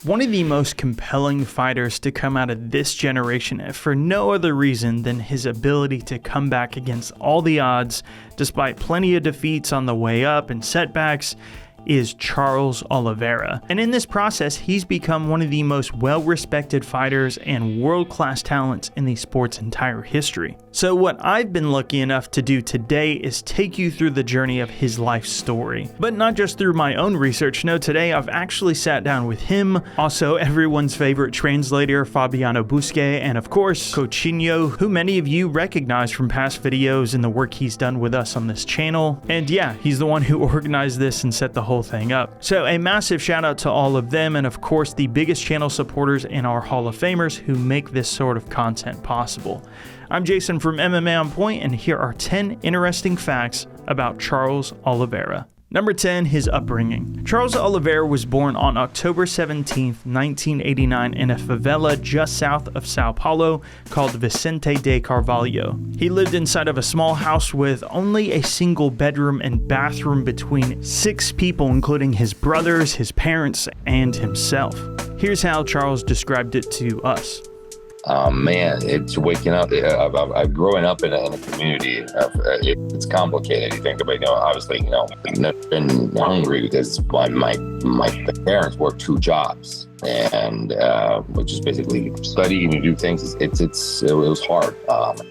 One of the most compelling fighters to come out of this generation for no other reason than his ability to come back against all the odds, despite plenty of defeats on the way up and setbacks, is Charles Oliveira. And in this process, he's become one of the most well-respected fighters and world-class talents in the sport's entire history. So what I've been lucky enough to do today is take you through the journey of his life story. But not just through my own research, no, today I've actually sat down with him, also everyone's favorite translator Fabiano Busquet, and of course Coutinho, who many of you recognize from past videos and the work he's done with us on this channel. And yeah, he's the one who organized this and set the whole thing up. So a massive shout out to all of them, and of course the biggest channel supporters and our Hall of Famers who make this sort of content possible. I'm Jason from MMA On Point, and here are 10 interesting facts about Charles Oliveira. Number 10, his upbringing. Charles Oliveira was born on October 17, 1989 in a favela just south of Sao Paulo called Vicente de Carvalho. He lived inside of a small house with only a single bedroom and bathroom between 6 people, including his brothers, his parents, and himself. Here's how Charles described it to us. Man, it's waking up. Growing up in a community, it's complicated. You think about, obviously, I've never been hungry because my parents worked 2 jobs, and which is basically study and you do things. It was hard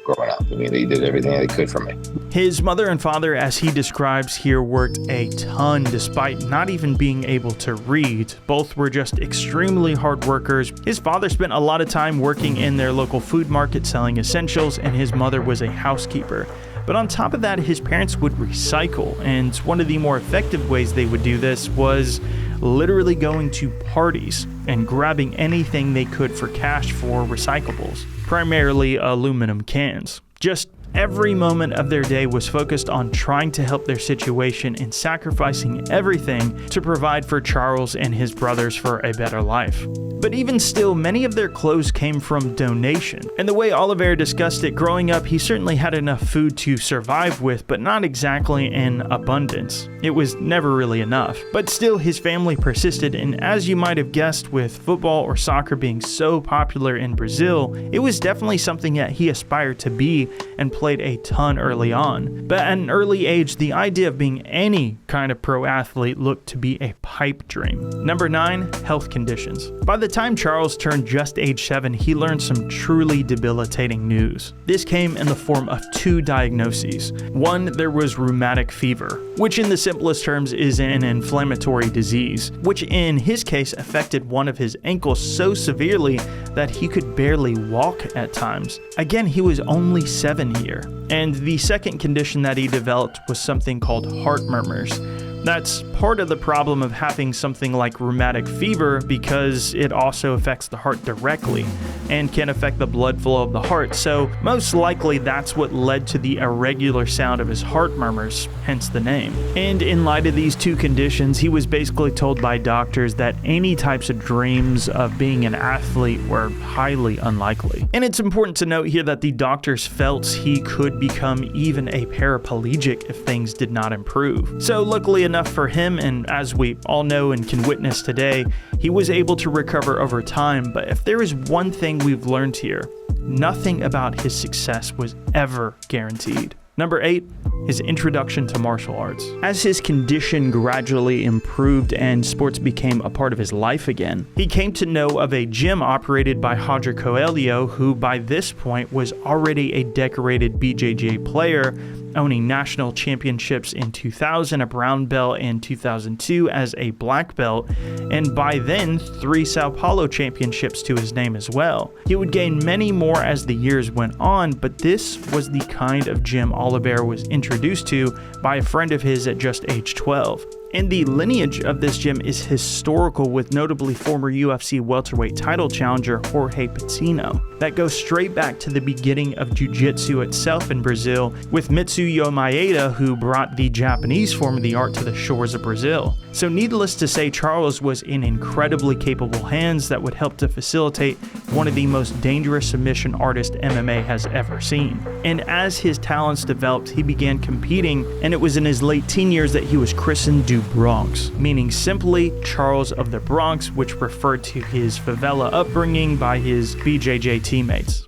growing up. I mean, they did everything they could for me. His mother and father, as he describes here, worked a ton despite not even being able to read. Both were just extremely hard workers. His father spent a lot of time working in their local food market selling essentials, and his mother was a housekeeper. But on top of that, his parents would recycle, and one of the more effective ways they would do this was literally going to parties and grabbing anything they could for cash for recyclables, primarily aluminum cans. Just every moment of their day was focused on trying to help their situation and sacrificing everything to provide for Charles and his brothers for a better life. But even still, many of their clothes came from donation. And the way Oliveira discussed it, growing up, he certainly had enough food to survive with, but not exactly in abundance. It was never really enough. But still, his family persisted, and as you might have guessed, with football or soccer being so popular in Brazil, it was definitely something that he aspired to be and played a ton early on. But at an early age, the idea of being any kind of pro athlete looked to be a pipe dream. Number 9, health conditions. By the time Charles turned just age 7, he learned some truly debilitating news. This came in the form of 2 diagnoses. One, there was rheumatic fever, which in the simplest terms is an inflammatory disease, which in his case affected one of his ankles so severely that he could barely walk at times. Again, he was only 7 here. And the second condition that he developed was something called heart murmurs. That's part of the problem of having something like rheumatic fever, because it also affects the heart directly and can affect the blood flow of the heart. So most likely that's what led to the irregular sound of his heart murmurs, hence the name. And in light of these 2 conditions, he was basically told by doctors that any types of dreams of being an athlete were highly unlikely. And it's important to note here that the doctors felt he could become even a paraplegic if things did not improve. So luckily enough for him, and as we all know and can witness today, he was able to recover over time. But if there is one thing we've learned here, nothing about his success was ever guaranteed. Number 8, his introduction to martial arts. As his condition gradually improved and sports became a part of his life again, he came to know of a gym operated by Roger Coelho, who by this point was already a decorated BJJ player, owning national championships in 2000, a brown belt in 2002 as a black belt, and by then 3 Sao Paulo championships to his name as well. He would gain many more as the years went on, but this was the kind of gym Oliveira was introduced to by a friend of his at just age 12. And the lineage of this gym is historical, with notably former UFC welterweight title challenger Jorge Coutinho. That goes straight back to the beginning of jiu-jitsu itself in Brazil, with Mitsuyo Maeda, who brought the Japanese form of the art to the shores of Brazil. So needless to say, Charles was in incredibly capable hands that would help to facilitate one of the most dangerous submission artists MMA has ever seen. And as his talents developed, he began competing, and it was in his late teen years that he was christened Du Bronx, meaning simply Charles of the Bronx, which referred to his favela upbringing by his BJJ teammates.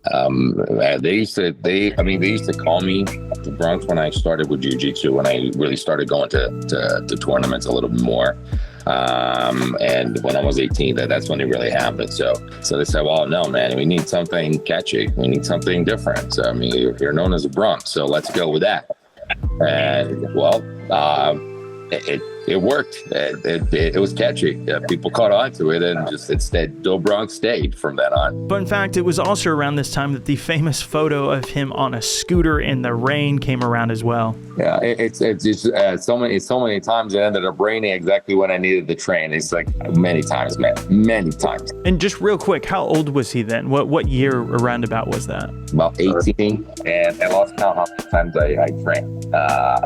They used to call me the Bronx when I started with jiu-jitsu, when I really started going to tournaments a little bit more. And when I was 18, that's when it really happened. So they said, well, no, man, we need something catchy. We need something different. So, I mean, you're known as a Bronx, so let's go with that. And well, it worked. It was catchy. People caught on to it, and Du Bronx stayed from then on. Fun fact, it was also around this time that the famous photo of him on a scooter in the rain came around as well. Yeah, it's so many times it ended up raining exactly when I needed the train. It's like many times, man, many times. And just real quick, how old was he then? What year around about was that? About 18, and I lost count how many times I trained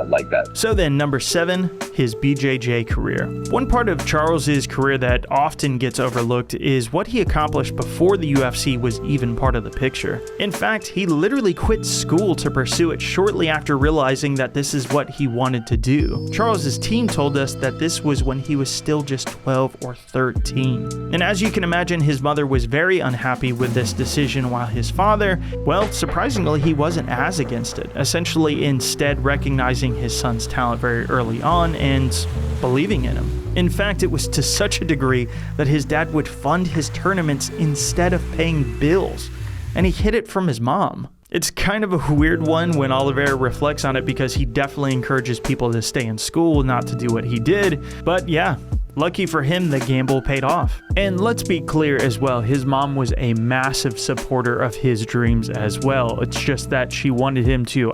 like that. So then, number 7, his BJJ career. One part of Charles's career that often gets overlooked is what he accomplished before the UFC was even part of the picture. In fact, he literally quit school to pursue it shortly after realizing that this is what he wanted to do. Charles's team told us that this was when he was still just 12 or 13. And as you can imagine, his mother was very unhappy with this decision, while his father, well, surprisingly, he wasn't as against it, essentially instead recognizing his son's talent very early on and believing in him. In fact, it was to such a degree that his dad would fund his tournaments instead of paying bills, and he hid it from his mom. It's kind of a weird one when Oliveira reflects on it, because he definitely encourages people to stay in school, not to do what he did. But yeah, lucky for him, the gamble paid off. And let's be clear as well, his mom was a massive supporter of his dreams as well. It's just that she wanted him to,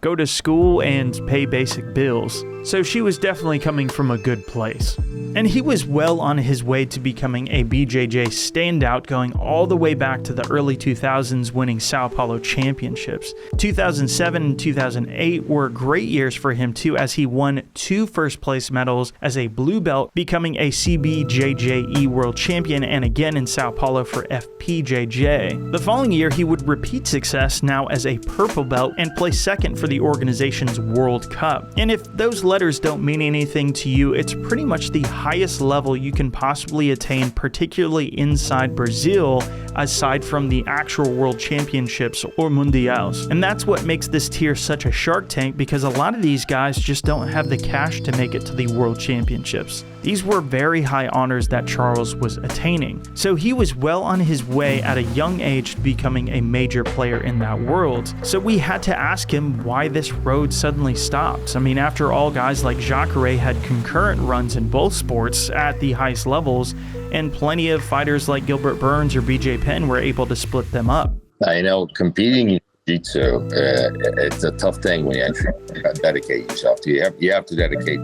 go to school and pay basic bills. So she was definitely coming from a good place. And he was well on his way to becoming a BJJ standout, going all the way back to the early 2000s, winning Sao Paulo championships. 2007 and 2008 were great years for him too, as he won 2 first place medals as a blue belt, becoming a CBJJE world champion, and again in Sao Paulo for FPJJ. The following year, he would repeat success, now as a purple belt, and place second for the organization's World Cup. And if those letters don't mean anything to you, it's pretty much the highest level you can possibly attain, particularly inside Brazil, aside from the actual World Championships or Mundials. And that's what makes this tier such a Shark Tank, because a lot of these guys just don't have the cash to make it to the World Championships. These were very high honors that Charles was attaining. So he was well on his way at a young age to becoming a major player in that world. So we had to ask him why this road suddenly stopped. I mean, after all, guys like Jacare had concurrent runs in both sports at the highest levels, and plenty of fighters like Gilbert Burns or BJ Penn were able to split them up. I know competing in jiu-jitsu, it's a tough thing when you actually dedicate yourself to. You have to dedicate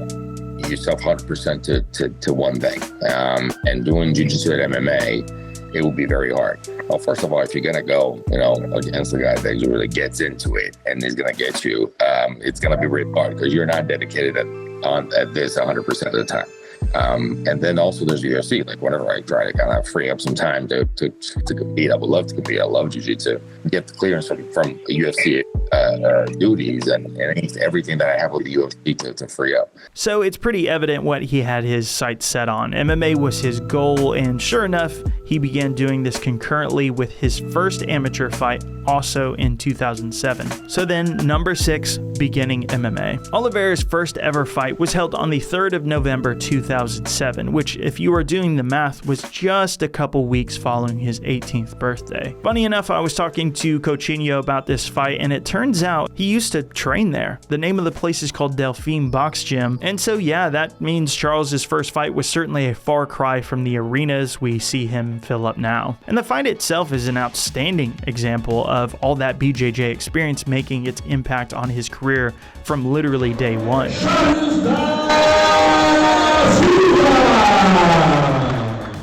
yourself 100% to one thing. And doing jiu-jitsu at MMA, it will be very hard. Well, first of all, if you're going to go, against the guy that really gets into it and is going to get you, it's going to be really hard, because you're not dedicated at this 100% of the time. And then also there's UFC. Like, whenever I try to kind of free up some time to compete, I would love to compete. I love jiu-jitsu. Get the clearance from UFC duties and everything that I have with the UFC to free up. So it's pretty evident what he had his sights set on. MMA was his goal, and sure enough, he began doing this concurrently with his first amateur fight, also in 2007. So then, number 6, beginning MMA. Oliveira's first ever fight was held on the 3rd of November 2007, which, if you are doing the math, was just a couple weeks following his 18th birthday. Funny enough, I was talking to Coutinho about this fight, and it turns out he used to train there. The name of the place is called Delphine Box Gym, and so yeah, that means Charles's first fight was certainly a far cry from the arenas we see him fill up now. And the fight itself is an outstanding example of all that BJJ experience making its impact on his career from literally day one.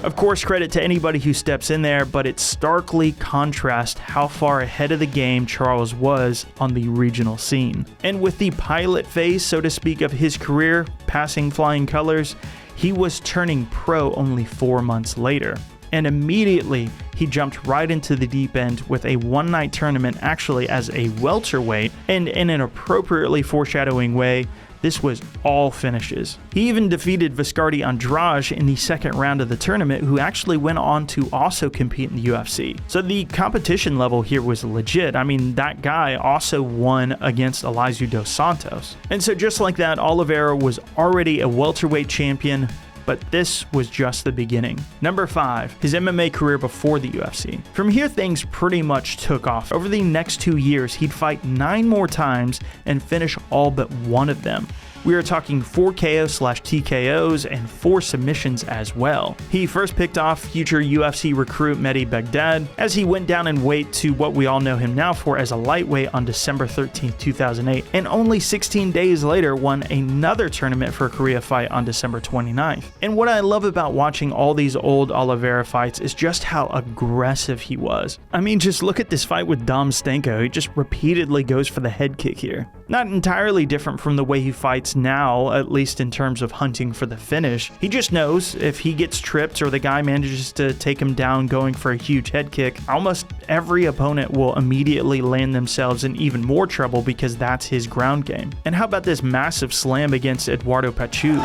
Of course, credit to anybody who steps in there, but it starkly contrasts how far ahead of the game Charles was on the regional scene. And with the pilot phase, so to speak, of his career passing flying colors, he was turning pro only 4 months later. and immediately he jumped right into the deep end with a one-night tournament actually as a welterweight, and in an appropriately foreshadowing way, this was all finishes. He even defeated Viscardi Andrade in the second round of the tournament, who actually went on to also compete in the UFC. So the competition level here was legit. I mean, that guy also won against Elizeu dos Santos. And so just like that, Oliveira was already a welterweight champion, but this was just the beginning. Number 5, his MMA career before the UFC. From here, things pretty much took off. Over the next 2 years, he'd fight 9 more times and finish all but one of them. We are talking 4 KO/TKOs and 4 submissions as well. He first picked off future UFC recruit Mehdi Begdad as he went down in weight to what we all know him now for as a lightweight on December 13, 2008, and only 16 days later won another tournament for a Korea fight on December 29th. And what I love about watching all these old Oliveira fights is just how aggressive he was. I mean, just look at this fight with Dom Stanko. He just repeatedly goes for the head kick here. Not entirely different from the way he fights now, at least in terms of hunting for the finish. He just knows if he gets tripped or the guy manages to take him down going for a huge head kick, almost every opponent will immediately land themselves in even more trouble because that's his ground game. And how about this massive slam against Eduardo Pachu?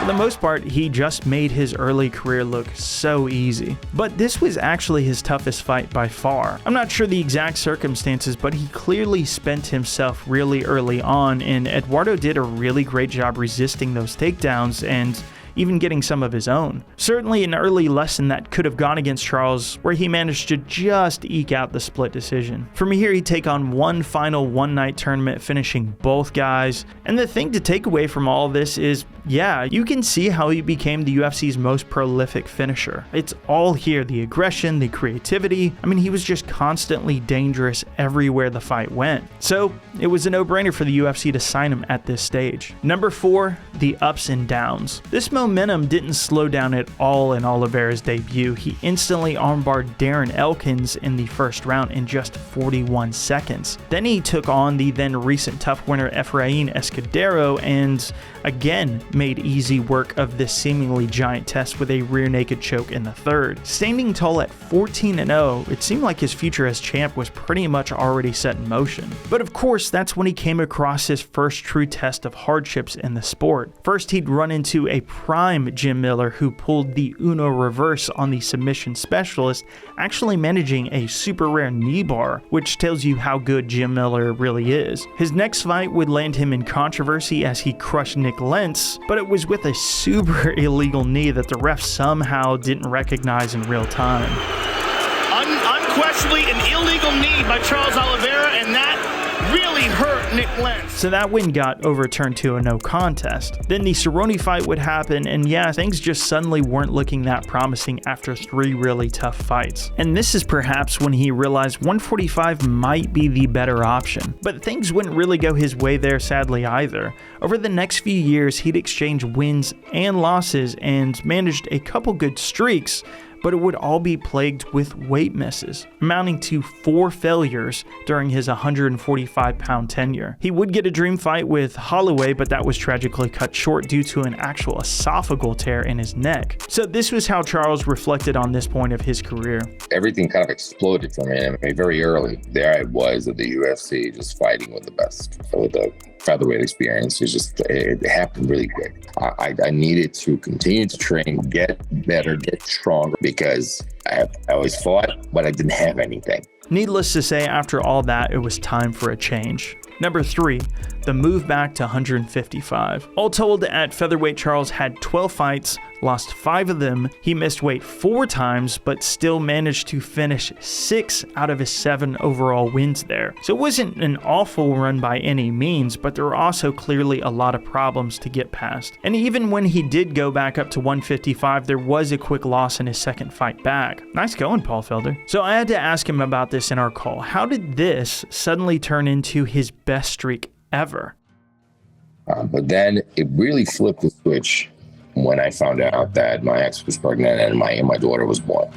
For the most part, he just made his early career look so easy. But this was actually his toughest fight by far. I'm not sure the exact circumstances, but he clearly spent himself really early on, and Eduardo did a really great job resisting those takedowns and even getting some of his own. Certainly an early lesson that could have gone against Charles, where he managed to just eke out the split decision. From here, he'd take on one final one-night tournament, finishing both guys. And the thing to take away from all of this is, yeah, you can see how he became the UFC's most prolific finisher. It's all here, the aggression, the creativity. I mean, he was just constantly dangerous everywhere the fight went. So it was a no-brainer for the UFC to sign him at this stage. Number 4, the ups and downs. This momentum didn't slow down at all in Oliveira's debut. He instantly armbarred Darren Elkins in the first round in just 41 seconds. Then he took on the then recent TUF winner Efrain Escudero and again made easy work of this seemingly giant test with a rear naked choke in the third. Standing tall at 14-0, it seemed like his future as champ was pretty much already set in motion. But of course, that's when he came across his first true test of hardships in the sport. First, he'd run into a prime Jim Miller who pulled the Uno reverse on the submission specialist, actually managing a super rare knee bar, which tells you how good Jim Miller really is. His next fight would land him in controversy as he crushed Nick Lentz, but it was with a super illegal knee that the ref somehow didn't recognize in real time. Unquestionably an illegal knee by Charles Oliveira, and that really hurt Nick Lentz. So that win got overturned to a no contest. Then the Cerrone fight would happen, and yeah, things just suddenly weren't looking that promising after 3 really tough fights. And this is perhaps when he realized 145 might be the better option. But things wouldn't really go his way there sadly either. Over the next few years, he'd exchange wins and losses and managed a couple good streaks, but it would all be plagued with weight misses, amounting to 4 failures during his 145-pound tenure. He would get a dream fight with Holloway, but that was tragically cut short due to an actual esophageal tear in his neck. So this was how Charles reflected on this point of his career. Everything kind of exploded for me. I mean, very early, there I was at the UFC, just fighting with the best. So the featherweight experience is just, it happened really quick. I needed to continue to train, get better, get stronger, because I always fought, but I didn't have anything. Needless to say, after all that, it was time for a change. Number 3, the move back to 155. All told, at featherweight, Charles had 12 fights, lost 5 of them. He missed weight 4 times, but still managed to finish 6 out of his 7 overall wins there. So it wasn't an awful run by any means, but there were also clearly a lot of problems to get past. And even when he did go back up to 155, there was a quick loss in his second fight back. Nice going, Paul Felder. So I had to ask him about this in our call. How did this suddenly turn into his best streak ever? But then it really flipped the switch when I found out that my ex was pregnant and my daughter was born.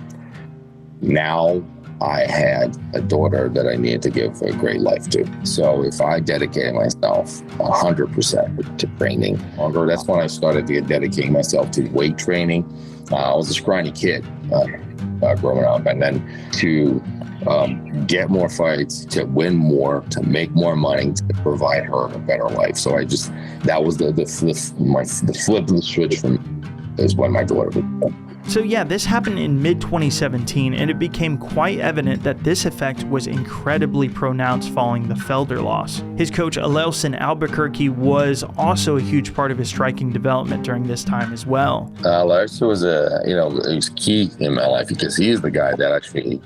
Now I had a daughter that I needed to give a great life to. So if I dedicated myself 100% to training, that's when I started dedicating myself to weight training. I was a scrawny kid growing up, and then to get more fights, to win more, to make more money, to provide her a better life. So that was the flip of the switch for me is when my daughter was born. So yeah, this happened in mid-2017, and it became quite evident that this effect was incredibly pronounced following the Felder loss. His coach Alelson Albuquerque was also a huge part of his striking development during this time as well. Larsa was he was key in my life because he is the guy that actually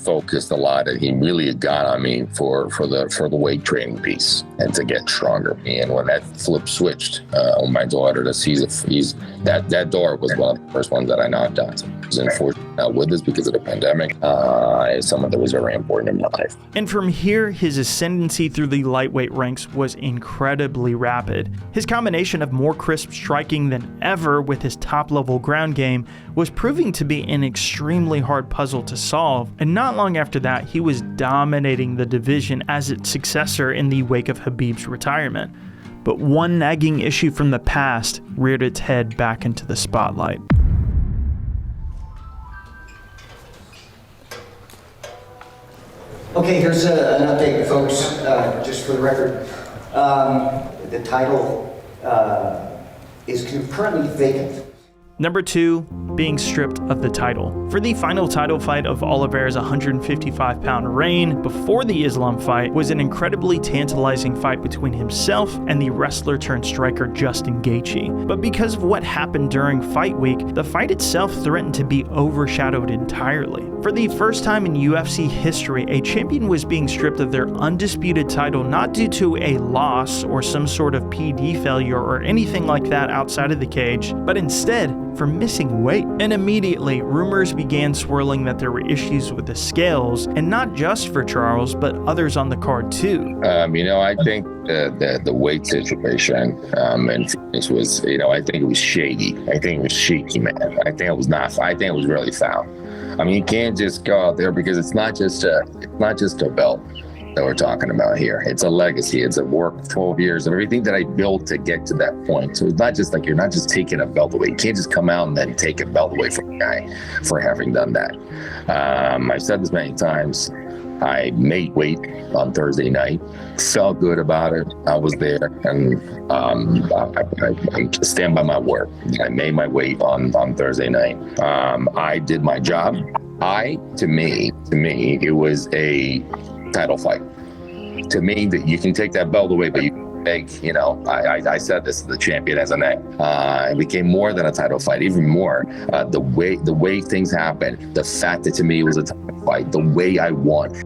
focused a lot, and he really got on me for the weight training piece and to get stronger. And when that flip switched on my daughter, that door was one of the first ones that I knocked on. So I was unfortunately not with us because of the pandemic. It's someone that was very important in my life. And from here, his ascendancy through the lightweight ranks was incredibly rapid. His combination of more crisp striking than ever with his top-level ground game was proving to be an extremely hard puzzle to solve, and not long after that, he was dominating the division as its successor in the wake of Khabib's retirement. But one nagging issue from the past reared its head back into the spotlight. Okay, here's an update, folks, just for the record. The title is currently vacant. Number 2, being stripped of the title. For the final title fight of Oliveira's 155-pound reign before the Islam fight was an incredibly tantalizing fight between himself and the wrestler-turned-striker Justin Gaethje. But because of what happened during fight week, the fight itself threatened to be overshadowed entirely. For the first time in UFC history, a champion was being stripped of their undisputed title not due to a loss or some sort of PD failure or anything like that outside of the cage, but instead for missing weight. And immediately, rumors began swirling that there were issues with the scales, and not just for Charles, but others on the card too. I think the weight situation and this was, I think it was shady. I think it was shaky, man. I think it was really foul. You can't just go out there because it's not just a belt that we're talking about here. It's a legacy. It's a work 12 years of everything that I built to get to that point. So it's not just like you're not just taking a belt away. You can't just come out and then take a belt away from a guy for having done that. I've said this many times. I made weight on Thursday night, felt good about it. I was there, and I stand by my word. I made my weight on Thursday night. I did my job. To me, it was a title fight. To me, that you can take that belt away, but you make, I said this to the champion as a neck. It became more than a title fight, even more. The way things happened, the fact that to me it was a title fight, the way I won.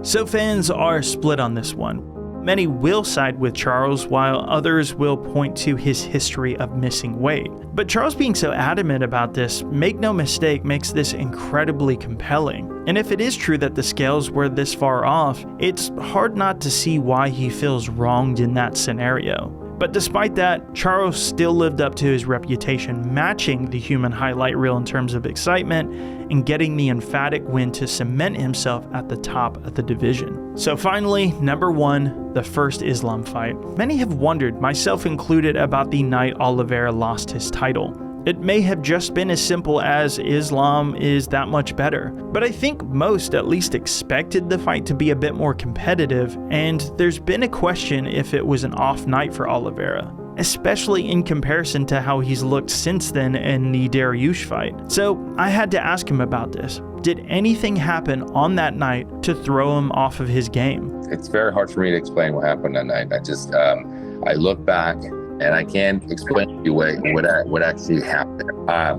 So fans are split on this one. Many will side with Charles, while others will point to his history of missing weight. But Charles being so adamant about this, make no mistake, makes this incredibly compelling. And if it is true that the scales were this far off, it's hard not to see why he feels wronged in that scenario. But despite that, Charles still lived up to his reputation, matching the human highlight reel in terms of excitement and getting the emphatic win to cement himself at the top of the division. So finally, number 1, the first Islam fight. Many have wondered, myself included, about the night Oliveira lost his title. It may have just been as simple as Islam is that much better, but I think most at least expected the fight to be a bit more competitive, and there's been a question if it was an off night for Oliveira, especially in comparison to how he's looked since then in the Dariush fight. So I had to ask him about this. Did anything happen on that night to throw him off of his game? It's very hard for me to explain what happened that night. I look back and I can't explain to you what actually happened.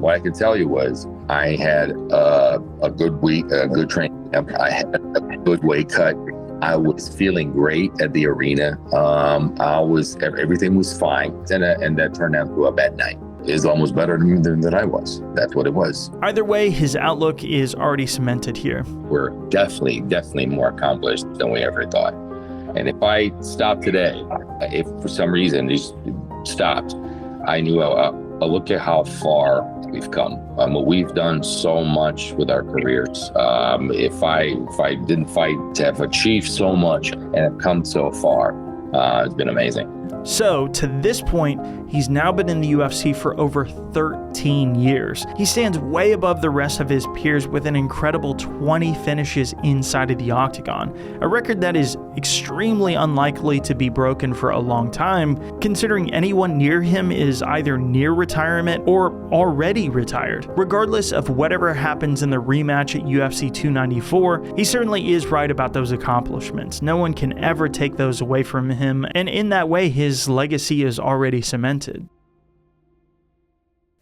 What I can tell you was I had a good week, a good training camp. I had a good weight cut. I was feeling great at the arena. Everything was fine, and that turned out to a bad night. Islam was better than I was. That's what it was. Either way, his outlook is already cemented here. We're definitely more accomplished than we ever thought. And if I stopped today, if for some reason just stopped, I knew look at how far we've come. We've done so much with our careers. If I didn't fight to have achieved so much and have come so far, it's been amazing. So, to this point, he's now been in the UFC for over 13 years. He stands way above the rest of his peers with an incredible 20 finishes inside of the octagon, a record that is extremely unlikely to be broken for a long time, considering anyone near him is either near retirement or already retired. Regardless of whatever happens in the rematch at UFC 294, he certainly is right about those accomplishments. No one can ever take those away from him, and in that way, his legacy is already cemented.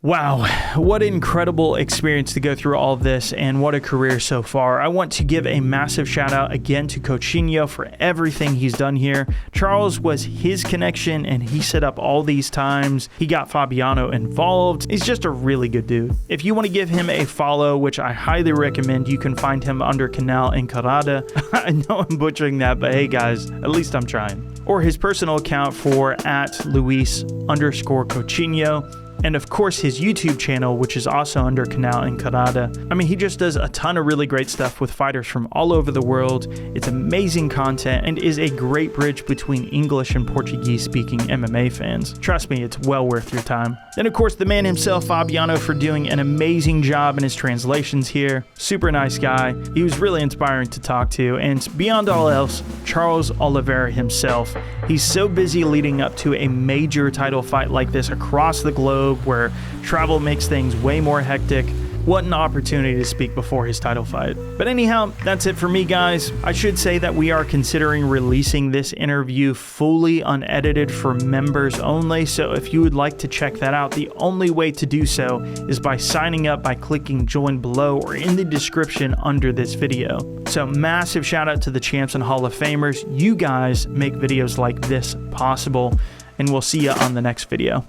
Wow, what an incredible experience to go through all of this, and what a career so far. I want to give a massive shout out again to Coutinho for everything he's done here. Charles was his connection, and he set up all these times. He got Fabiano involved. He's just a really good dude. If you want to give him a follow, which I highly recommend, you can find him under Canal Encarada. I know I'm butchering that, but hey guys, at least I'm trying. Or his personal account for @Luis_Coutinho. And of course his YouTube channel, which is also under Canal Encarada. I mean, he just does a ton of really great stuff with fighters from all over the world. It's amazing content and is a great bridge between English and Portuguese speaking MMA fans. Trust me, it's well worth your time. Then of course the man himself, Fabiano, for doing an amazing job in his translations here. Super nice guy. He was really inspiring to talk to. And beyond all else, Charles Oliveira himself. He's so busy leading up to a major title fight like this across the globe, where travel makes things way more hectic. What an opportunity to speak before his title fight. But anyhow, that's it for me, guys. I should say that we are considering releasing this interview fully unedited for members only, so if you would like to check that out, the only way to do so is by signing up by clicking join below or in the description under this video. So massive shout out to the champs and Hall of Famers. You guys make videos like this possible, and we'll see you on the next video.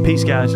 Peace, guys.